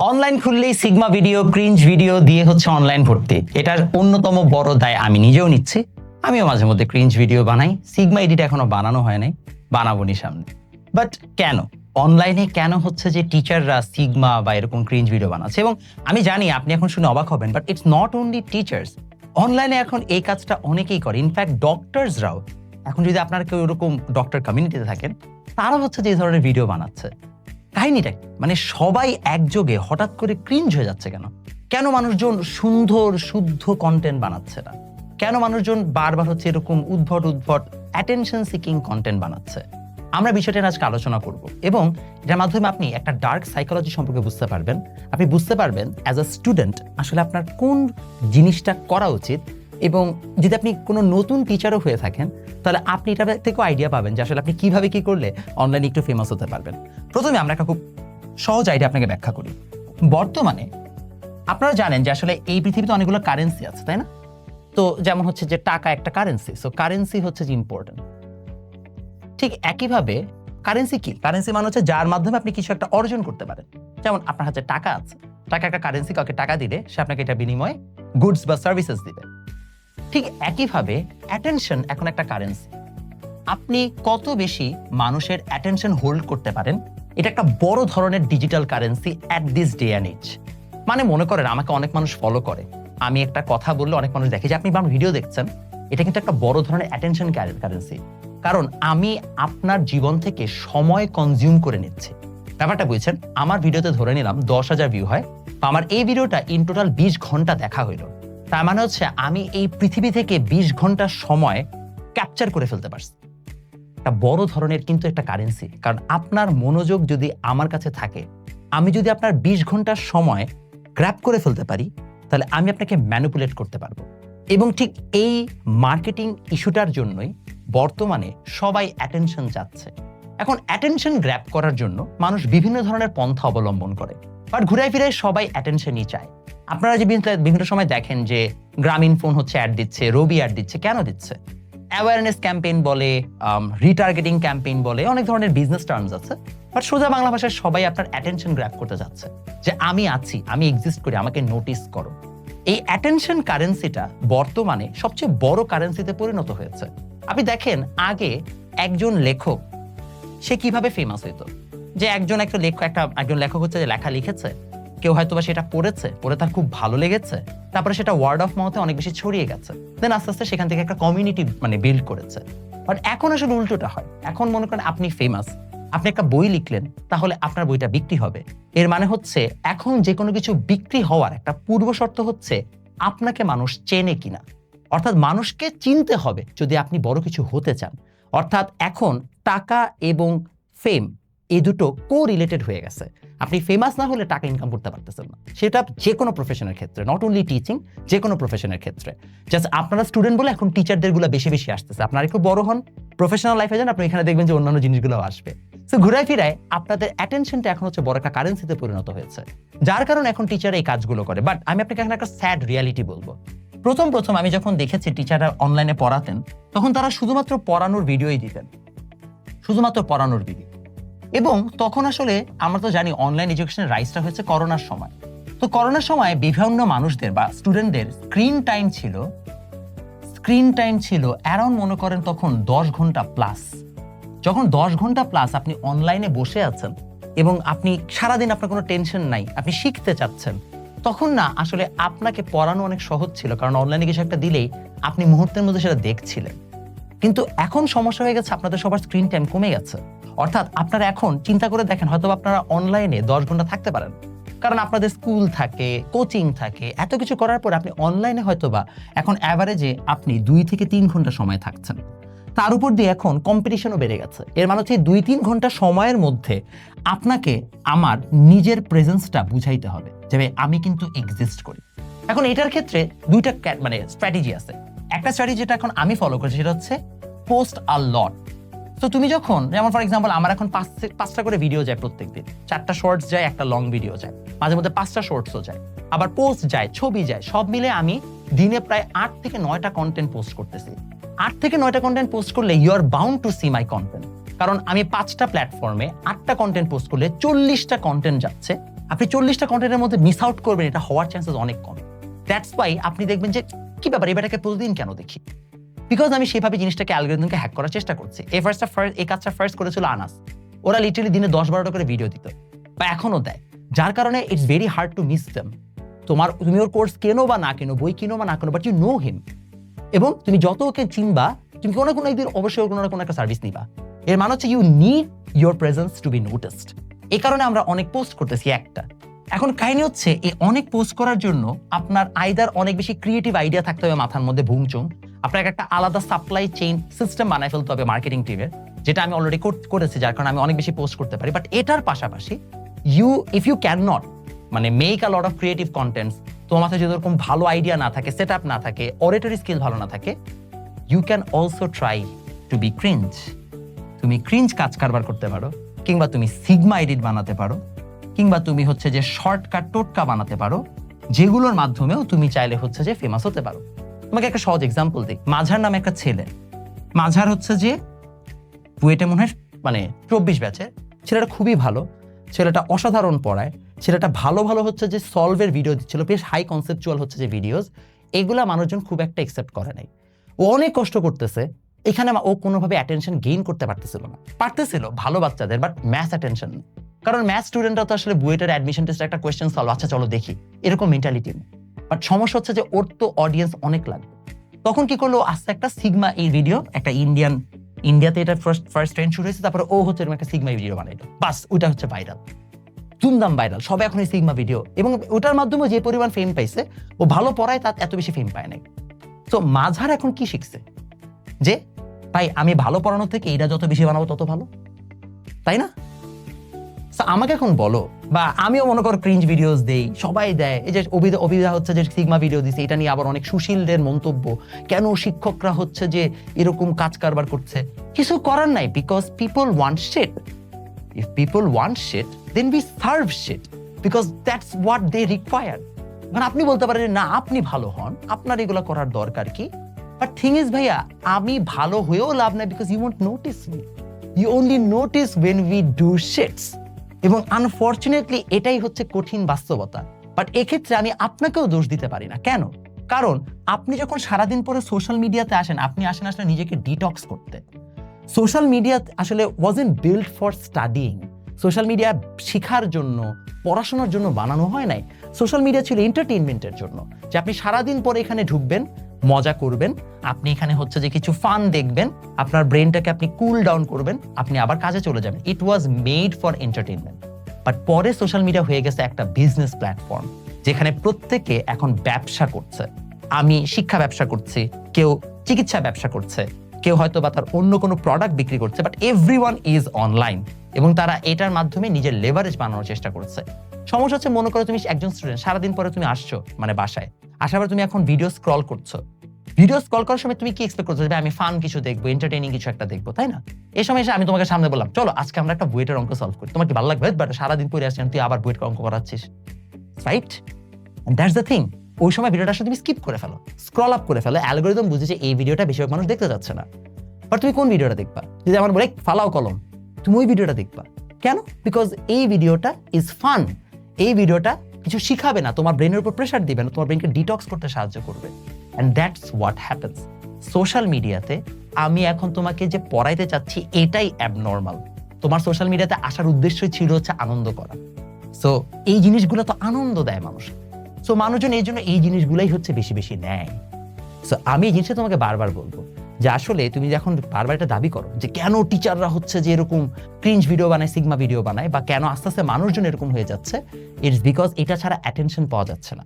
Online খুললেই sigma video, cringe video দিয়ে হচ্ছে অনলাইন ভর্তি। এটার অন্যতম বড় দায় আমি নিজেও নিচ্ছি। আমিও মাঝে মধ্যে ক্রিঞ্জ ভিডিও বানাই। সিগমা এডিট এখনো বানানো হয় নাই, বানাবো নি সামনে। বাট কেন অনলাইনে কেন হচ্ছে যে টিচাররা সিগমা বা এরকম ক্রিঞ্জ ভিডিও বানাচ্ছে? এবং আমি জানি আপনি এখন শুনে অবাক হবেন, but it's not only teachers. অনলাইনে এখন এই কাজটা অনেকেই করে। ইনফ্যাক্ট ডক্টরসরাও এখন, যদি আপনারা কেউ এরকম ডক্টর কমিউনিটিতে থাকেন, তারা হচ্ছে যে এই ধরনের ভিডিও বানাচ্ছে। কাহিনীটা কি? মানে সবাই একযোগে হঠাৎ করে ক্রিঞ্জ হয়ে যাচ্ছে কেন? কেন মানুষজন সুন্দর শুদ্ধ কন্টেন্ট বানাচ্ছে না? কেন মানুষজন বারবার হচ্ছে এরকম উদ্ভট উদ্ভট অ্যাটেনশন সিকিং কন্টেন্ট বানাচ্ছে? আমরা বিষয়টা নিয়ে আজকে আলোচনা করব এবং এটার মাধ্যমে আপনি একটা ডার্ক সাইকোলজি সম্পর্কে বুঝতে পারবেন। আপনি বুঝতে পারবেন অ্যাজ আ স্টুডেন্ট আসলে আপনার কোন জিনিসটা করা উচিত, এবং যদি আপনি কোনো নতুন টিচারও হয়ে থাকেন তাহলে আপনি এটা থেকেও আইডিয়া পাবেন যে আসলে আপনি কিভাবে কি করলে অনলাইনে একটু ফেমাস হতে পারবেন। প্রথমে আমরা একটা খুব সহজ আইডিয়া আপনাকে ব্যাখ্যা করি। বর্তমানে আপনারা জানেন যে আসলে এই পৃথিবীতে অনেকগুলো কারেন্সি আছে, তাই না? তো যেমন হচ্ছে যে টাকা একটা কারেন্সি, সো কারেন্সি হচ্ছে যে ইম্পর্টেন্ট। ঠিক একইভাবে কারেন্সি কি? কারেন্সি মানে হচ্ছে যার মাধ্যমে আপনি কিছু একটা অর্জন করতে পারেন। যেমন আপনার হাতে টাকা আছে, টাকা একটা কারেন্সি, কাউকে টাকা দিলে সে আপনাকে এটা বিনিময়ে গুডস বা সার্ভিসেস দিবে। ঠিক একইভাবে অ্যাটেনশন এখন একটা কারেন্সি। আপনি কত বেশি মানুষের অ্যাটেনশন হোল্ড করতে পারেন, এটা একটা বড় ধরনের digital currency at this day and age. মানে মনে করেন আমাকে অনেক মানুষ ফলো করে, আমি একটা কথা বললে অনেক মানুষ দেখে যে আপনি আমার ভিডিও দেখছেন, এটা কিন্তু একটা বড় ধরনের অ্যাটেনশন কারেন্সি। কারণ আমি আপনার জীবন থেকে সময় কনজিউম করে নিচ্ছি। ব্যাপারটা বুঝছেন? আমার ভিডিওতে ধরে নিলাম 10,000 ভিউ হয়, বা আমার এই ভিডিওটা ইন টোটাল 20 ঘন্টা দেখা হইলো। তার মানে হচ্ছে আমি এই পৃথিবী থেকে 20 ঘন্টা সময় ক্যাপচার করে ফেলতে পারছি। একটা বড় ধরনের কিন্তু একটা কারেন্সি। কারণ আপনার মনোযোগ যদি আমার কাছে থাকে, আমি যদি আপনার 20 ঘন্টার সময় গ্র্যাব করে ফেলতে পারি, তাহলে আমি আপনাকে ম্যানিপুলেট করতে পারবো। এবং ঠিক এই মার্কেটিং ইস্যুটার জন্যই বর্তমানে সবাই অ্যাটেনশন চাচ্ছে। এখন অ্যাটেনশন গ্র্যাব করার জন্য মানুষ বিভিন্ন ধরনের পন্থা অবলম্বন করে, বাট ঘুরায় ফিরে সবাই অ্যাটেনশনই চায়। আপনারা যে বিভিন্ন সময় দেখেন যে গ্রামীণ ফোন হচ্ছে অ্যাড দিচ্ছে, রবি অ্যাড দিচ্ছে, কেন দিচ্ছে? অ্যাওয়ারনেস ক্যাম্পেইন বলে, রিটার্গেটিং ক্যাম্পেইন বলে, অনেক ধরনের বিজনেস টার্মস আছে। বাট সোজা বাংলা ভাষায় সবাই আপনার অ্যাটেনশন গ্র্যাব করতে যাচ্ছে যে আমি আছি, আমি এক্সিস্ট করি, আমাকে নোটিস করো। এই অ্যাটেনশন কারেন্সিটা বর্তমানে সবচেয়ে বড় কারেন্সিতে পরিণত হয়েছে। আপনি দেখেন আগে একজন লেখক সে কিভাবে ফেমাস হইতো, যে একজন লেখক হচ্ছে যে লেখা লিখেছে, কেউ হয়তো বা সেটা পড়ে তার খুব ভালো লেগেছে, তারপরে সেটা ওয়ার্ড অফ মাউথে অনেক বেশি ছড়িয়ে গেছে, দেন আস্তে আস্তে সেখান থেকে একটা কমিউনিটি বিল্ড করেছে। বাট এখন আসলে উল্টোটা হয়। এখন মনে করেন আপনি ফেমাস, আপনি একটা বই লিখলেন, তাহলে আপনার বইটা বিক্রি হবে। এর মানে হচ্ছে এখন যে কোনো কিছু বিক্রি হওয়ার একটা পূর্ব শর্ত হচ্ছে আপনাকে মানুষ চেনে কিনা। অর্থাৎ মানুষকে চিনতে হবে যদি আপনি বড় কিছু হতে চান। অর্থাৎ এখন টাকা এবং ফেম এই দুটো কো-রিলেটেড হয়ে গেছে। আপনি ফেমাস না হলে টাকা ইনকাম করতে পারতেছেন না, সেটা যে কোনো প্রফেশনের ক্ষেত্রে, নট অনলি টিচিং, যে কোনো প্রফেশনের ক্ষেত্রে। জাস্ট আপনারা স্টুডেন্ট বলে এখন টিচারদের গুলো বেশি বেশি আসতেছে। আপনারা একটু বড় হন, প্রফেশনাল লাইফে যান, আপনি এখানে দেখবেন যে অন্যান্য জিনিসগুলো আসবে। সো ঘুরায় ফিরায় আপনাদের অ্যাটেনশনটা এখন হচ্ছে বড় একটা কারেন্সিতে পরিণত হয়েছে, যার কারণে এখন টিচার এই কাজগুলো করে। বাট আমি আপনাকে এখন একটা স্যাড রিয়ালিটি বলবো। প্রথম আমি যখন দেখেছি টিচাররা অনলাইনে পড়াতেন, তখন তারা শুধুমাত্র পড়ানোর ভিডিওই দিতেন, শুধুমাত্র পড়ানোর ভিডিও। এবং তখন আসলে আমরা তো জানি অনলাইন এডুকেশনের রাইজটা হয়েছে করোনার সময়। তো করোনার সময় বিভিন্ন মানুষদের বা স্টুডেন্টদের স্ক্রিন টাইম ছিল অ্যারাউন্ড মনে করেন তখন 10 ঘন্টা প্লাস। যখন 10 ঘন্টা প্লাস আপনি অনলাইনে বসে আছেন এবং আপনি সারাদিন আপনার কোনো টেনশন নাই, আপনি শিখতে চাচ্ছেন, তখন না আসলে আপনাকে পড়ানো অনেক সহজ ছিল, কারণ অনলাইনে কিছু একটা দিলেই আপনি মুহূর্তের মধ্যে সেটা দেখছিলেন। কিন্তু এখন সমস্যা হয়ে গেছে, আপনাদের সবার স্ক্রিন টাইম কমে গেছে। অর্থাৎ আপনারা এখন চিন্তা করে দেখেন, হয়তো আপনারা অনলাইনে 10 ঘন্টা থাকতে পারেন, কারণ আপনাদের স্কুল থাকে, কোচিং থাকে, এত কিছু করার পর আপনি অনলাইনে হয়তোবা এখন অ্যাভারেজে আপনি 2 থেকে 3 ঘন্টা সময় থাকছেন। তার উপর দিয়ে এখন কম্পিটিশনও বেড়ে গেছে। এর মানে হচ্ছে 2-3 ঘন্টা সময়ের মধ্যে আপনাকে আমার নিজের প্রেজেন্সটা বুঝাইতে হবে যে আমি কিন্তু এক্সিস্ট করি। এখন এটার ক্ষেত্রে দুইটা স্ট্র্যাটেজি আছে। একটা স্ট্র্যাটেজি যেটা এখন আমি ফলো করছি, সেটা হচ্ছে পোস্ট আ লট। তো তুমি যখন, যেমন ফর এক্সাম্পল আমার এখন 5টা করে ভিডিও যায় প্রত্যেকদিন, 4টা শর্টস যায়, একটা লং ভিডিও যায়, মাঝে মধ্যে 5টা শর্টসও যায়, আবার পোস্ট যায়, ছবি যায়, সব মিলে আমি দিনে প্রায় 8 থেকে 9টা কন্টেন্ট পোস্ট করতেছি। 8 থেকে 9টা কন্টেন্ট পোস্ট করলে you are bound to see my content, কারণ আমি 5টা প্ল্যাটফর্মে 8টা কন্টেন্ট পোস্ট করলে 40টা কন্টেন্ট যাচ্ছে আপনি 40টা কন্টেন্টের মধ্যে মিস আউট করবেন, এটা হওয়ার চান্সেস অনেক কম। দ্যাটস ওয়াই আপনি দেখবেন যে কি ব্যাপার, এবারটাকে প্রতিদিন কেন দেখি, বিকজ আমি সেভাবে জিনিসটাকে অ্যালগরিদমকে হ্যাক করার চেষ্টা করছি। এই কাজটা ফার্স্ট করেছিল আনাস। ওরা লিটারালি দিনে 10-12টা করে ভিডিও দিত, বা এখনো দেয়, যার কারণে it's very hard to miss them. তুমি ওর কোর্স কেনো বা না কেনো, বই কিনো বা না কেনো, বাট ইউ নো হিম, এবং তুমি যত ওকে চিনবা, তুমি কোনো না কোনো একদিন অবশ্যই কোনো না কোনো একটা সার্ভিস নিবা। এর মানে হচ্ছে you need your presence to be noticed. এই কারণে আমরা অনেক পোস্ট করতেছি একটা। এখন কাহিনী হচ্ছে এই অনেক পোস্ট করার জন্য আপনার আইদার অনেক বেশি ক্রিয়েটিভ আইডিয়া থাকতে হবে মাথার মধ্যে ভুংচুং, আপনাকে একটা আলাদা সাপ্লাই চেইন সিস্টেম বানায় ফেলতে হবে মার্কেটিং টিমের, যেটা আমি অলরেডি করেছি, যার কারণে আমি অনেক বেশি পোস্ট করতে পারি। বাট এটার পাশাপাশি ইফ ইউ ক্যান নট মানে make a lot of creative contents, তোমার মাথায় যদি এরকম ভালো আইডিয়া না থাকে, সেট আপ না থাকে, অরেটরি স্কিল ভালো না থাকে, you can also try to be cringe. তুমি ক্রিঞ্জ কাজ কারবার করতে পারো, কিংবা তুমি সিগমা এডিট বানাতে পারো, কিংবা তুমি হচ্ছে যে শর্টকাট টোটকা বানাতে পারো, যেগুলোর মাধ্যমেও তুমি চাইলে হচ্ছে যে ফেমাস হতে পারো। তোমাকে একটা সহজ এক্সাম্পল দিই। মাঝার নামে একটা ছেলে, মাঝার হচ্ছে যে বুয়েটে মনে হয় মানে 24 ব্যাচের, ছেলেটা খুবই ভালো, ছেলেটা অসাধারণ পড়ায়, ছেলেটা ভালো ভালো হচ্ছে যে সলভের ভিডিও দিচ্ছিল, বেশ হাই কনসেপচুয়াল হচ্ছে যে ভিডিওস, এগুলা মানুষজন খুব একটা একসেপ্ট করে নাই। ও অনেক কষ্ট করতেছে, এখানে ও কোনোভাবে অ্যাটেনশন গেইন করতে পারতেছিল না। পারতেছিল ভালো বাচ্চাদের, বাট ম্যাথ অ্যাটেনশন, কারণ ম্যাথ স্টুডেন্টরা তো আসলে বুয়েটের অ্যাডমিশন টেস্টে একটা কোয়েশ্চেন সলভ, আচ্ছা চলো দেখি, এরকম মেন্টালিটি নেই। বাট সমস্যা হচ্ছে যে ওর তো অডিয়েন্স অনেক লাগবে। তখন কি করলো, আস্তে একটা সিগমা এই ভিডিও, একটা ইন্ডিয়াতে এটা ফার্স্ট ট্রেন্ড শুরু হয়েছে, তারপরে ও হচ্ছে একটা সিগমা ভিডিও বানাইলো, বাস ওইটা হচ্ছে ভাইরাল, ধুমধাম ভাইরাল, সবাই এখন এই সিগমা ভিডিও, এবং ওটার মাধ্যমে যে পরিমাণ ফেম পাইছে, ও ভালো পড়ায় তার এত বেশি ফেম পায় নাই। তো মাঝার এখন কি শিখছে, যে ভাই আমি ভালো পড়ানোর থেকে এটা যত বেশি বানাবো তত ভালো, তাই না? আমাকে এখন বলো, বা আমিও মনে করো ক্রিঞ্জ ভিডিওস দেই, সবাই দেয়, এই যে অভিধা হচ্ছে যে সিগমা ভিডিও দিচ্ছে, এটা নিয়ে আবার অনেক সুশীলদের মন্তব্য, কেন শিক্ষকরা হচ্ছে যে এরকম কাজ কারবার করছে। কিছু করার নাই, because people want shit. If people want shit, then we serve shit, because that's what they require. মানে আপনি বলতে পারেন না আপনি ভালো হন, আপনার এগুলো করার দরকার কি, বাট থিং ইজ ভাইয়া, আমি ভালো হয়েও লাভ নাই, because you won't notice me, you only notice when we do shits. এবং আনফরচুনেটলি এটাই হচ্ছে কঠিন বাস্তবতা। বাট এক্ষেত্রে আমি আপনাকেও দোষ দিতে পারি না। কেন? কারণ আপনি যখন সারাদিন পরে সোশ্যাল মিডিয়াতে আসেন, আপনি আসেন আসলে নিজেকে ডিটক্স করতে। সোশ্যাল মিডিয়া আসলে wasn't build for studying. Social media শেখার জন্য, পড়াশোনার জন্য বানানো হয় নাই। সোশ্যাল মিডিয়া ছিল এন্টারটেইনমেন্টের জন্য, যে আপনি সারাদিন পরে এখানে ঢুকবেন, মজা করবেন, আপনি এখানে হচ্ছে যে কিছু ফান দেখবেন, আপনার ব্রেনটাকে আপনি কুল ডাউন করবেন, আপনি আবার কাজে চলে যাবেন। It was made for entertainment. But পরে সোশ্যাল মিডিয়া হয়ে গেছে একটা বিজনেস প্ল্যাটফর্ম, যেখানে প্রত্যেকে এখন ব্যবসা করছে। আমি শিক্ষা ব্যবসা করছি, কেউ চিকিৎসা ব্যবসা করছে, কেউ হয়তো বা তার অন্য কোনো প্রোডাক্ট বিক্রি করছে, বাট এভরিওয়ান ইজ অনলাইন, এবং তারা এটার মাধ্যমে নিজের লেভারেজ বানানোর চেষ্টা করছে। সমস্যা হচ্ছে, মনে করো তুমি একজন স্টুডেন্ট, সারাদিন পরে তুমি আসছো মানে বাসায়, আসার পর তুমি এখন ভিডিও স্ক্রল করছো। ভিডিও স্ক্রল করার সময় তুমি কি এক্সপেক্ট করছো, যে আমি ফান কিছু দেখবো, এন্টারটেইনিং কিছু একটা দেখবো, তাই না? এই সময় এসে আমি তোমাকে সামনে বললাম, চলো আজকে আমরা একটা বুয়েটের অঙ্ক সলভ করি, তোমার কি ভালো লাগবে? বাট সারাদিন পরে আসছেন, তুই আবার বুয়েটের অঙ্ক করাচ্ছিস, right? And that's the thing. ওই সময় ভিডিওটা আসলে তুমি স্কিপ করে ফেলো, স্ক্রল আপ করে ফেলো। অ্যালগরিদম বুঝে যে এই ভিডিওটা বেশিরভাগ মানুষ দেখতে যাচ্ছে না, বাট তুমি কোন ভিডিওটা দেখবা? যদি আমার বলে ফালাও কলম, তুমি ওই ভিডিওটা দেখবা। কেন? বিকজ এই ভিডিওটা ইজ ফান। এই ভিডিওটা কিছু শিখাবে না, তোমার ব্রেনের উপর প্রেশার দিবে না, তোমার ব্রেনকে ডিটক্স করতে সাহায্য করবে। And that's what happens social মিডিয়াতে। আমি এখন তোমাকে যে পড়াইতে চাচ্ছি এটাই অ্যাবনর্মাল। তোমার সোশ্যাল মিডিয়াতে আসার উদ্দেশ্যই ছিল হচ্ছে আনন্দ করা। সো এই জিনিসগুলো তো আনন্দ দেয় মানুষ, সো মানুষজন এই জন্য এই জিনিসগুলাই হচ্ছে বেশি বেশি নেয়। সো আমি এই জিনিসটা তোমাকে বারবার বলবো, যে আসলে তুমি যখন বারবার এটা দাবি করো যে কেন টিচাররা হচ্ছে যে এরকম ক্রিঞ্জ ভিডিও বানায়, সিগমা ভিডিও বানায়, বা কেন আস্তে আস্তে মানুষজন এরকম হয়ে যাচ্ছে, ইটস বিকজ এটা ছাড়া অ্যাটেনশন পাওয়া যাচ্ছে না।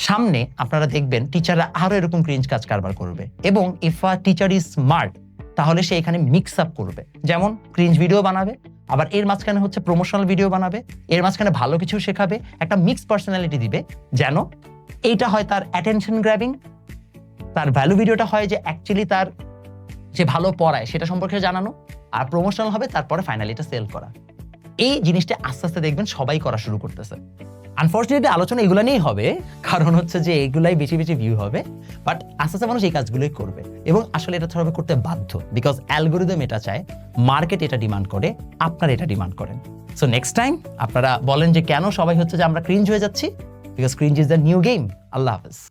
সামনে আপনারা দেখবেন টিচাররা আরো এরকম ক্রিঞ্জ কাজ কারবার করবে, এবং if a teacher is smart, তাহলে সে এখানে মিক্স আপ করবে। যেমন ক্রিঞ্জ ভিডিও বানাবে, আবার এর মাঝখানে হচ্ছে প্রমোশনাল ভিডিও বানাবে, এর মাঝখানে ভালো কিছু শেখাবে, একটা মিক্স পার্সোনালিটি দিবে, যেন এইটা হয় তার অ্যাটেনশন গ্র্যাবিং, তার ভ্যালু ভিডিওটা হয় যে অ্যাকচুয়ালি তার যে ভালো পড়ায় সেটা সম্পর্কে জানানো, আর প্রমোশনাল হবে তারপরে ফাইনালি এটা সেল করা। এই জিনিসটা আস্তে আস্তে দেখবেন সবাই করা শুরু করতেছে। আনফরচুনেটলি আলোচনা এগুলো নিয়েই হবে, কারণ হচ্ছে যে এগুলাই বেশি বেশি ভিউ হবে, বাট আস্তে আস্তে মানুষ এই কাজগুলোই করবে, এবং আসলে এটা থোড়া করতে বাধ্য, বিকজ অ্যালগোরিদম এটা চায়, মার্কেট এটা ডিমান্ড করে, আপনারা এটা ডিমান্ড করেন। সো নেক্সট টাইম আপনারা বলেন যে কেন সবাই হচ্ছে যে আমরা ক্রিঞ্জ হয়ে যাচ্ছি, because cringe is the new game. আল্লাহ হাফেজ।